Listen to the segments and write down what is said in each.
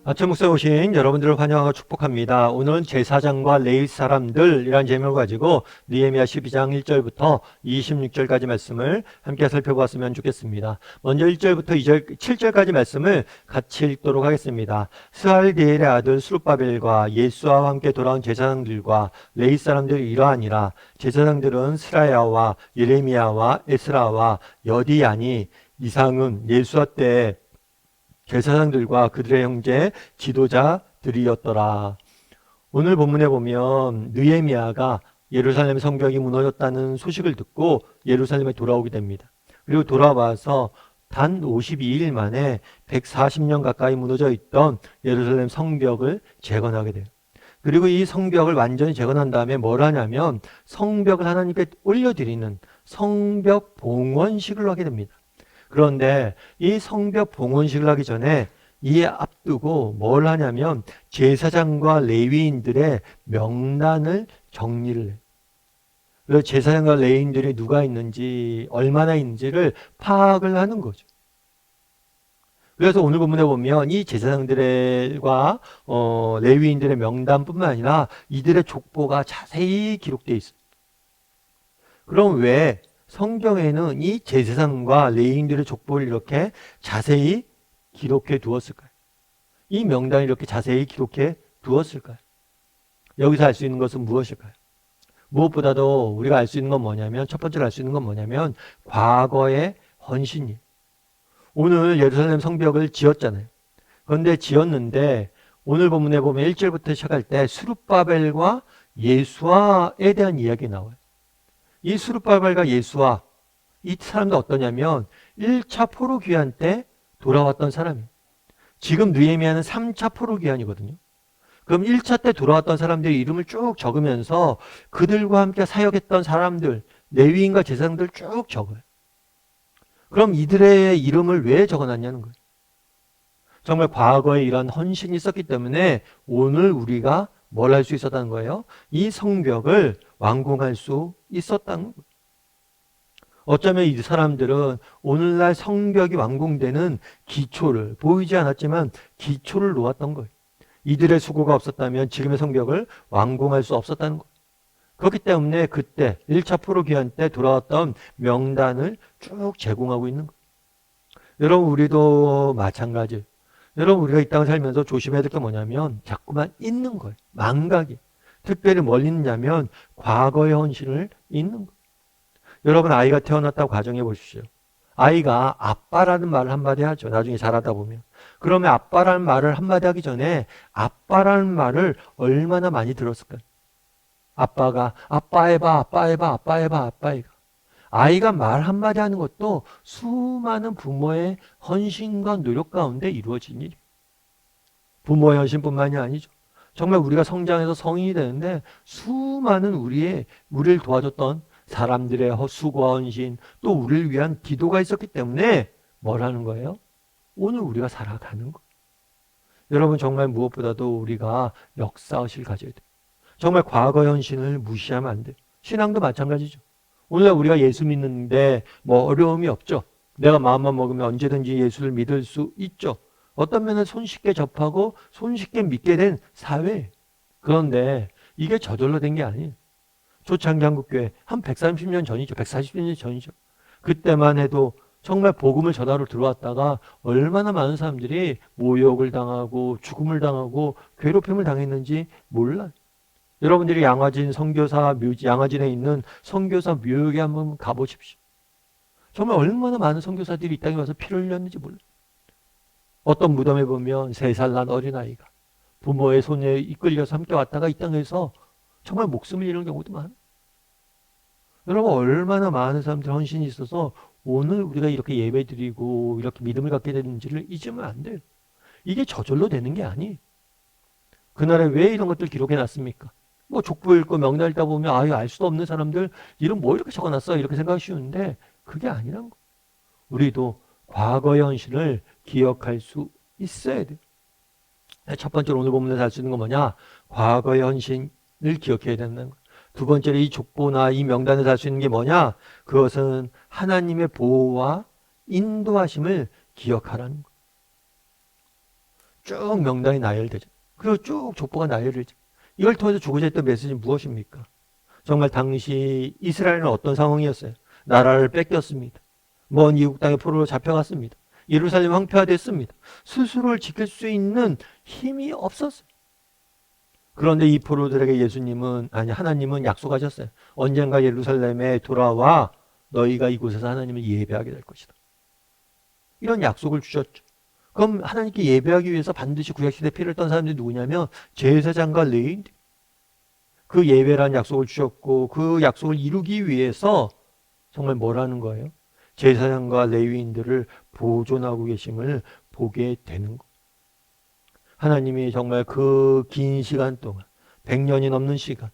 아침 목소에 오신 여러분들을 환영하고 축복합니다. 오늘은 제사장과 레위 사람들이라는 제목을 가지고 느헤미야 12장 1절부터 26절까지 말씀을 함께 살펴보았으면 좋겠습니다. 먼저 1절부터 2절, 7절까지 말씀을 같이 읽도록 하겠습니다. 스알디엘의 아들 수룹바벨과 예수아와 함께 돌아온 제사장들과 레위 사람들이 이러하니라. 제사장들은 스라야와 예레미야와 에스라와 여디야니 이상은 예수아 때에 제사장들과 그들의 형제 지도자들이었더라. 오늘 본문에 보면 느헤미야가 예루살렘 성벽이 무너졌다는 소식을 듣고 예루살렘에 돌아오게 됩니다. 그리고 돌아와서 단 52일 만에 140년 가까이 무너져 있던 예루살렘 성벽을 재건하게 돼요. 그리고 이 성벽을 완전히 재건한 다음에 뭘 하냐면 성벽을 하나님께 올려드리는 성벽 봉헌식을 하게 됩니다. 그런데 이 성벽 봉헌식을 하기 전에 이에 앞두고 뭘 하냐면 제사장과 레위인들의 명단을 정리를 해요. 그래서 제사장과 레위인들이 누가 있는지 얼마나 있는지를 파악을 하는 거죠. 그래서 오늘 본문에 보면 이 제사장들과 레위인들의 명단뿐만 아니라 이들의 족보가 자세히 기록되어 있어요. 그럼 왜 성경에는 이 제사장과 레위인들의 족보를 이렇게 자세히 기록해 두었을까요? 이 명단을 이렇게 자세히 기록해 두었을까요? 여기서 알 수 있는 것은 무엇일까요? 무엇보다도 우리가 알 수 있는 건 뭐냐면, 첫 번째로 알 수 있는 건 뭐냐면 과거의 헌신이에요. 오늘 예루살렘 성벽을 지었잖아요. 그런데 지었는데 오늘 본문에 보면 1절부터 시작할 때 스룹바벨과 예수아에 대한 이야기 나와요. 이 스룹바벨과 예수아, 이 사람도 어떠냐면 1차 포로 귀환 때 돌아왔던 사람이에요. 지금 느헤미야는 3차 포로 귀환이거든요. 그럼 1차 때 돌아왔던 사람들의 이름을 쭉 적으면서 그들과 함께 사역했던 사람들, 레위인과 제사장들 쭉 적어요. 그럼 이들의 이름을 왜 적어놨냐는 거예요. 정말 과거에 이런 헌신이 있었기 때문에 오늘 우리가 뭘 할 수 있었다는 거예요? 이 성벽을 완공할 수 있었다는 거예요. 어쩌면 이 사람들은 오늘날 성벽이 완공되는 기초를, 보이지 않았지만 기초를 놓았던 거예요. 이들의 수고가 없었다면 지금의 성벽을 완공할 수 없었다는 거예요. 그렇기 때문에 그때 1차 포로 귀환 때 돌아왔던 명단을 쭉 제공하고 있는 거예요. 여러분, 우리도 마찬가지예요. 여러분, 우리가 이 땅을 살면서 조심해야 될 게 뭐냐면 자꾸만 잊는 거예요. 망각이. 특별히 뭘 잊냐면 과거의 헌신을 잊는 거예요. 여러분, 아이가 태어났다고 가정해 보십시오. 아이가 아빠라는 말을 한마디 하죠. 나중에 자라다 보면. 그러면 아빠라는 말을 한마디 하기 전에 아빠라는 말을 얼마나 많이 들었을까요? 아빠가 아빠 해봐, 아빠 해봐, 아빠 해봐, 아빠 해봐. 아이가 말 한마디 하는 것도 수많은 부모의 헌신과 노력 가운데 이루어진 일이에요. 부모의 헌신뿐만이 아니죠. 정말 우리가 성장해서 성인이 되는데 수많은 우리를 도와줬던 사람들의 수고와 헌신, 또 우리를 위한 기도가 있었기 때문에 뭘 하는 거예요? 오늘 우리가 살아가는 거예요. 여러분, 정말 무엇보다도 우리가 역사의식을 가져야 돼요. 정말 과거 헌신을 무시하면 안 돼요. 신앙도 마찬가지죠. 오늘날 우리가 예수 믿는데 뭐 어려움이 없죠. 내가 마음만 먹으면 언제든지 예수를 믿을 수 있죠. 어떤 면은 손쉽게 접하고 손쉽게 믿게 된 사회. 그런데 이게 저절로 된 게 아니에요. 초창기 한국교회 한 130년 전이죠. 140년 전이죠. 그때만 해도 정말 복음을 전하러 들어왔다가 얼마나 많은 사람들이 모욕을 당하고 죽음을 당하고 괴롭힘을 당했는지 몰라요. 여러분들이 양화진 선교사 묘지, 양화진에 있는 선교사 묘역에 한번 가보십시오. 정말 얼마나 많은 선교사들이 이 땅에 와서 피를 흘렸는지 몰라요. 어떤 무덤에 보면 3살 난 어린아이가 부모의 손에 이끌려서 함께 왔다가 이 땅에서 정말 목숨을 잃는 경우도 많아요. 여러분, 얼마나 많은 사람들 헌신이 있어서 오늘 우리가 이렇게 예배 드리고 이렇게 믿음을 갖게 되는지를 잊으면 안 돼요. 이게 저절로 되는 게 아니에요. 그날에 왜 이런 것들 기록해 놨습니까? 뭐 족보 읽고 명단 읽다 보면 아유, 알 수도 없는 사람들 이름 뭐 이렇게 적어놨어 이렇게 생각하기 쉬운데 그게 아니란 거. 우리도 과거의 헌신을 기억할 수 있어야 돼요. 첫 번째로 오늘 본문에서 알 수 있는 건 뭐냐? 과거의 헌신을 기억해야 된다는 거. 두 번째로 이 족보나 이 명단에서 알 수 있는 게 뭐냐? 그것은 하나님의 보호와 인도하심을 기억하라는 거. 쭉 명단이 나열되죠. 그리고 쭉 족보가 나열되죠. 이걸 통해서 주고자 했던 메시지는 무엇입니까? 정말 당시 이스라엘은 어떤 상황이었어요? 나라를 뺏겼습니다. 먼 이국 땅에 포로로 잡혀갔습니다. 예루살렘 황폐화됐습니다. 스스로를 지킬 수 있는 힘이 없었어요. 그런데 이 포로들에게 하나님은 약속하셨어요. 언젠가 예루살렘에 돌아와 너희가 이곳에서 하나님을 예배하게 될 것이다. 이런 약속을 주셨죠. 그럼 하나님께 예배하기 위해서 반드시 구약시대 피를 떤 사람들이 누구냐면 제사장과 레위인들. 그 예배라는 약속을 주셨고 그 약속을 이루기 위해서 정말 뭐라는 거예요? 제사장과 레위인들을 보존하고 계심을 보게 되는 것. 하나님이 정말 그 긴 시간 동안 100년이 넘는 시간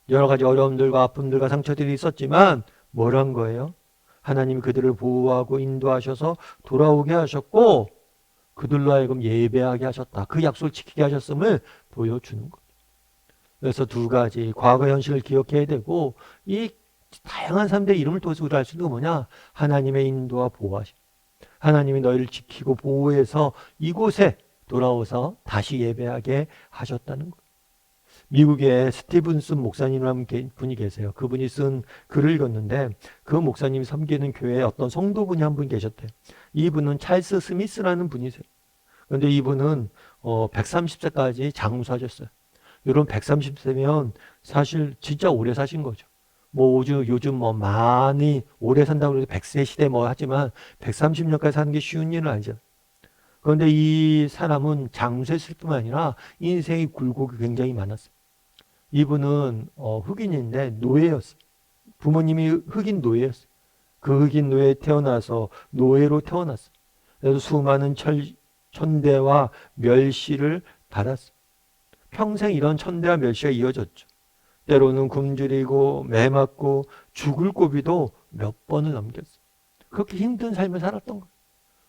여러 가지 어려움들과 아픔들과 상처들이 있었지만 뭐란 거예요? 하나님이 그들을 보호하고 인도하셔서 돌아오게 하셨고 그들로 하여금 예배하게 하셨다. 그 약속을 지키게 하셨음을 보여주는 거예요. 그래서 두 가지 과거 현실을 기억해야 되고 이 다양한 사람들의 이름을 통해서 우리가 알 수 있는 건 뭐냐? 하나님의 인도와 보호하심. 하나님이 너희를 지키고 보호해서 이곳에 돌아오서 다시 예배하게 하셨다는 거예요. 미국에 스티븐슨 목사님이라는 분이 계세요. 그분이 쓴 글을 읽었는데 그 목사님이 섬기는 교회에 어떤 성도분이 한 분 계셨대요. 이분은 찰스 스미스라는 분이세요. 그런데 이분은 130세까지 장수하셨어요. 이런 130세면 사실 진짜 오래 사신 거죠. 뭐 요즘 많이 오래 산다고 해서 100세 시대 하지만 130년까지 사는 게 쉬운 일은 아니죠. 그런데 이 사람은 장수했을 뿐만 아니라 인생의 굴곡이 굉장히 많았어요. 이분은 흑인인데 노예였어요. 부모님이 흑인 노예였어요. 그 흑인 노예에 태어나서 노예로 태어났어요. 그래서 수많은 천대와 멸시를 받았어요. 평생 이런 천대와 멸시가 이어졌죠. 때로는 굶주리고 매 맞고 죽을 고비도 몇 번을 넘겼어요. 그렇게 힘든 삶을 살았던 거예요.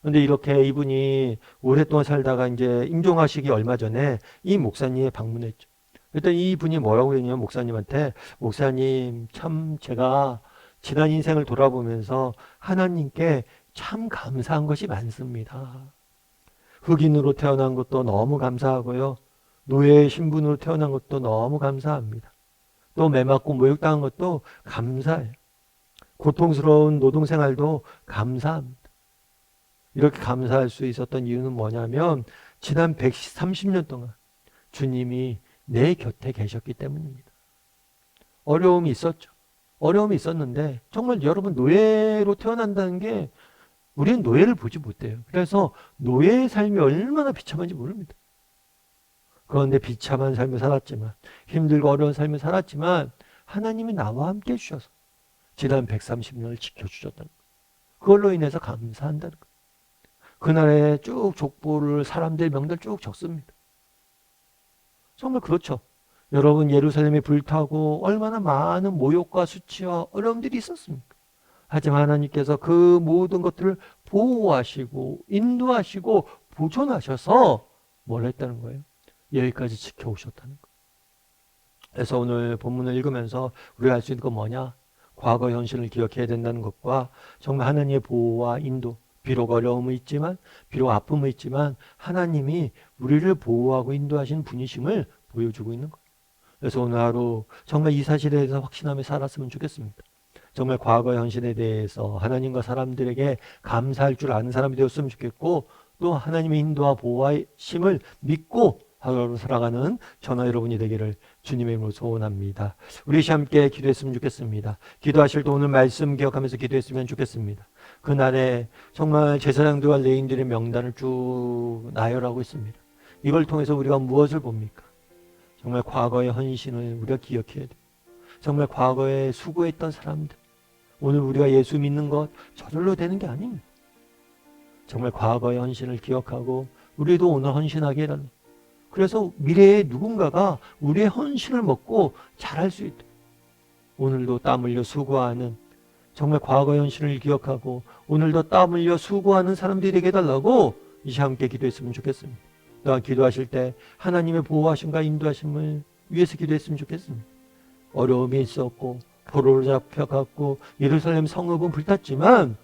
그런데 이렇게 이분이 오랫동안 살다가 이제 임종하시기 얼마 전에 이 목사님에 방문했죠. 그랬더니 이분이 뭐라고 했냐면 목사님한테 목사님 참 제가 지난 인생을 돌아보면서 하나님께 참 감사한 것이 많습니다. 흑인으로 태어난 것도 너무 감사하고요. 노예 신분으로 태어난 것도 너무 감사합니다. 또 매맞고 모욕당한 것도 감사해요. 고통스러운 노동생활도 감사합니다. 이렇게 감사할 수 있었던 이유는 뭐냐면 지난 130년 동안 주님이 내 곁에 계셨기 때문입니다. 어려움이 있었죠. 어려움이 있었는데 정말 여러분 노예로 태어난다는 게 우리는 노예를 보지 못해요. 그래서 노예의 삶이 얼마나 비참한지 모릅니다. 그런데 비참한 삶을 살았지만 힘들고 어려운 삶을 살았지만 하나님이 나와 함께 해주셔서 지난 130년을 지켜주셨다는 거예요. 그걸로 인해서 감사한다는 거예요. 그날에 쭉 족보를 사람들 명단 쭉 적습니다. 정말 그렇죠. 여러분 예루살렘이 불타고 얼마나 많은 모욕과 수치와 어려움들이 있었습니까? 하지만 하나님께서 그 모든 것들을 보호하시고 인도하시고 보존하셔서 뭘 했다는 거예요? 여기까지 지켜오셨다는 거예요. 그래서 오늘 본문을 읽으면서 우리가 알 수 있는 건 뭐냐? 과거 현실을 기억해야 된다는 것과 정말 하나님의 보호와 인도, 비록 어려움은 있지만 비록 아픔은 있지만 하나님이 우리를 보호하고 인도하시는 분이심을 보여주고 있는 거예요. 그래서 오늘 하루 정말 이 사실에 대해서 확신하며 살았으면 좋겠습니다. 정말 과거 현실에 대해서 하나님과 사람들에게 감사할 줄 아는 사람이 되었으면 좋겠고 또 하나님의 인도와 보호하심을 믿고 하루하루 살아가는 저나 여러분이 되기를 주님의 이름으로 소원합니다. 우리 함께 기도했으면 좋겠습니다. 기도하실 때 오늘 말씀 기억하면서 기도했으면 좋겠습니다. 그날에 정말 제사장들과 레위인들의 명단을 쭉 나열하고 있습니다. 이걸 통해서 우리가 무엇을 봅니까? 정말 과거의 헌신을 우리가 기억해야 돼요. 정말 과거에 수고했던 사람들, 오늘 우리가 예수 믿는 것 저절로 되는 게 아닙니다. 정말 과거의 헌신을 기억하고 우리도 오늘 헌신하게 해달라고. 그래서 미래에 누군가가 우리의 헌신을 먹고 잘할 수 있도록 오늘도 땀 흘려 수고하는 정말 과거의 헌신을 기억하고 오늘도 땀 흘려 수고하는 사람들이 되게 해달라고 이제 함께 기도했으면 좋겠습니다. 또한 기도하실 때 하나님의 보호하심과 인도하심을 위해서 기도했으면 좋겠습니다. 어려움이 있었고 포로로 잡혀갔고 예루살렘 성읍은 불탔지만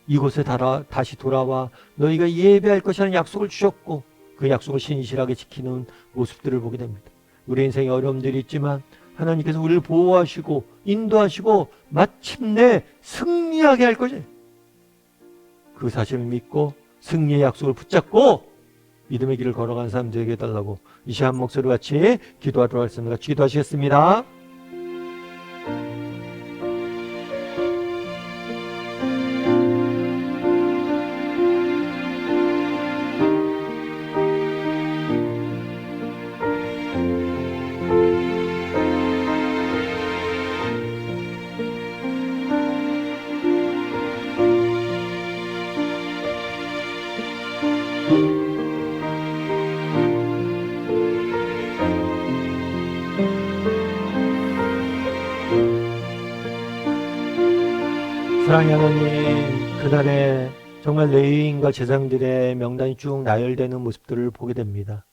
이곳에 다시 돌아와 너희가 예배할 것이라는 약속을 주셨고 그 약속을 신실하게 지키는 모습들을 보게 됩니다. 우리 인생에 어려움들이 있지만 하나님께서 우리를 보호하시고 인도하시고 마침내 승리하게 할 것이에요. 그 사실을 믿고 승리의 약속을 붙잡고 믿음의 길을 걸어가는 사람 되게 해달라고 이 시간 목소리 같이 기도하도록 하겠습니다. 같이 기도하시겠습니다. 사랑의 하나님, 그날에 정말 레위인과 제사장들의 명단이 쭉 나열되는 모습들을 보게 됩니다.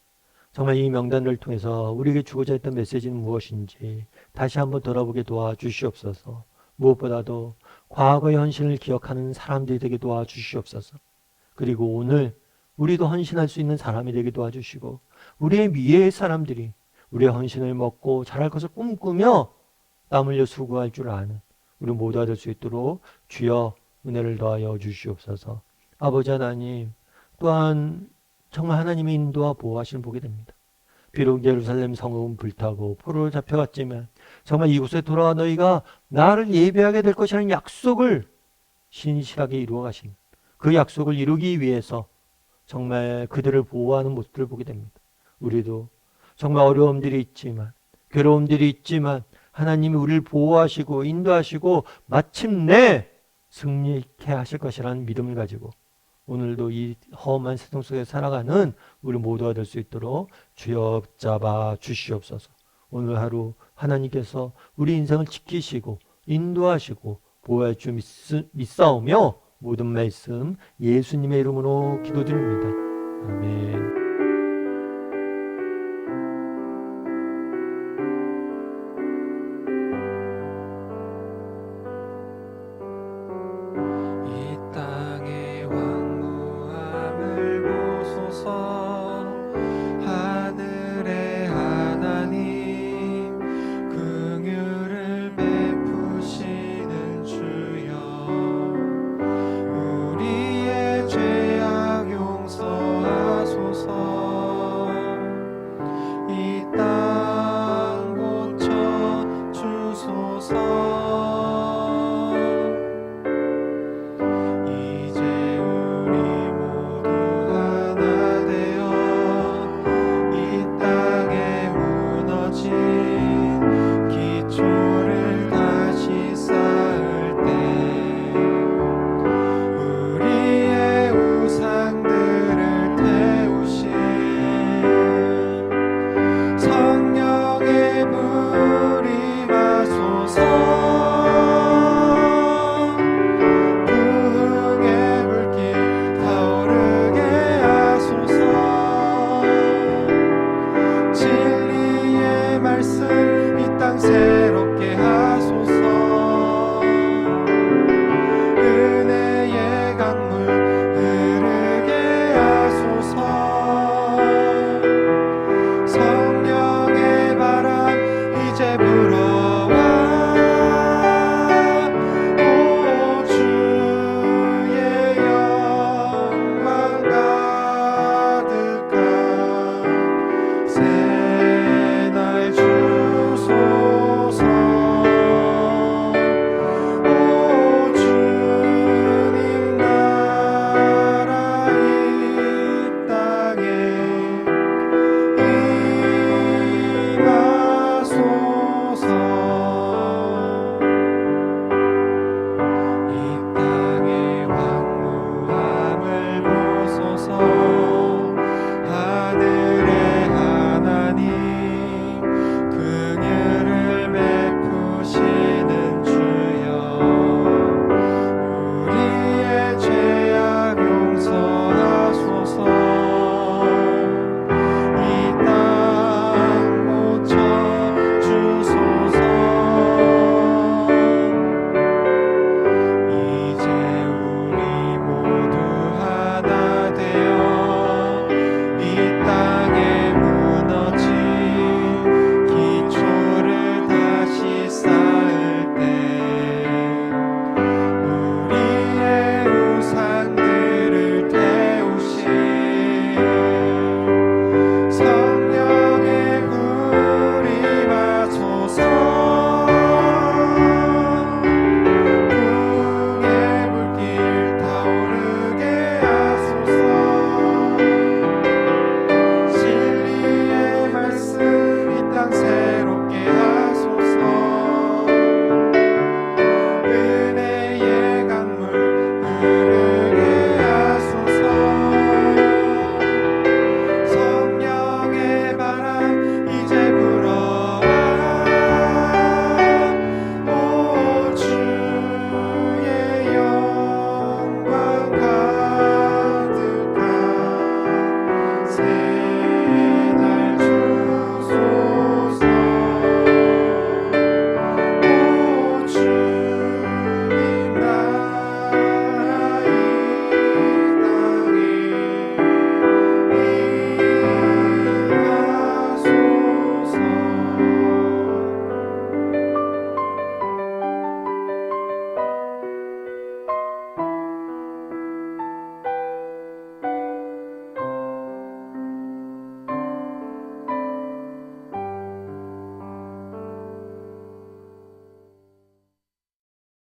정말 이 명단을 통해서 우리에게 주고자 했던 메시지는 무엇인지 다시 한번 돌아보게 도와주시옵소서. 무엇보다도 과거의 헌신을 기억하는 사람들이 되게 도와주시옵소서. 그리고 오늘 우리도 헌신할 수 있는 사람이 되게 도와주시고 우리의 미래의 사람들이 우리의 헌신을 먹고 잘할 것을 꿈꾸며 땀 흘려 수고할 줄 아는 우리 모두가 될 수 있도록 주여 은혜를 더하여 주시옵소서. 아버지 하나님, 또한 정말 하나님의 인도와 보호하심을 보게 됩니다. 비록 예루살렘 성읍은 불타고 포로로 잡혀갔지만 정말 이곳에 돌아와 너희가 나를 예배하게 될 것이라는 약속을 신실하게 이루어 가신 그 약속을 이루기 위해서 정말 그들을 보호하는 모습들을 보게 됩니다. 우리도 정말 어려움들이 있지만 괴로움들이 있지만 하나님이 우리를 보호하시고 인도하시고 마침내 승리케 하실 것이라는 믿음을 가지고 오늘도 이 험한 세상 속에 살아가는 우리 모두가 될 수 있도록 주여 붙잡아 주시옵소서. 오늘 하루 하나님께서 우리 인생을 지키시고 인도하시고 보호할 줄 믿사오며 모든 말씀 예수님의 이름으로 기도드립니다. 아멘. 이 땅 고쳐 주소서.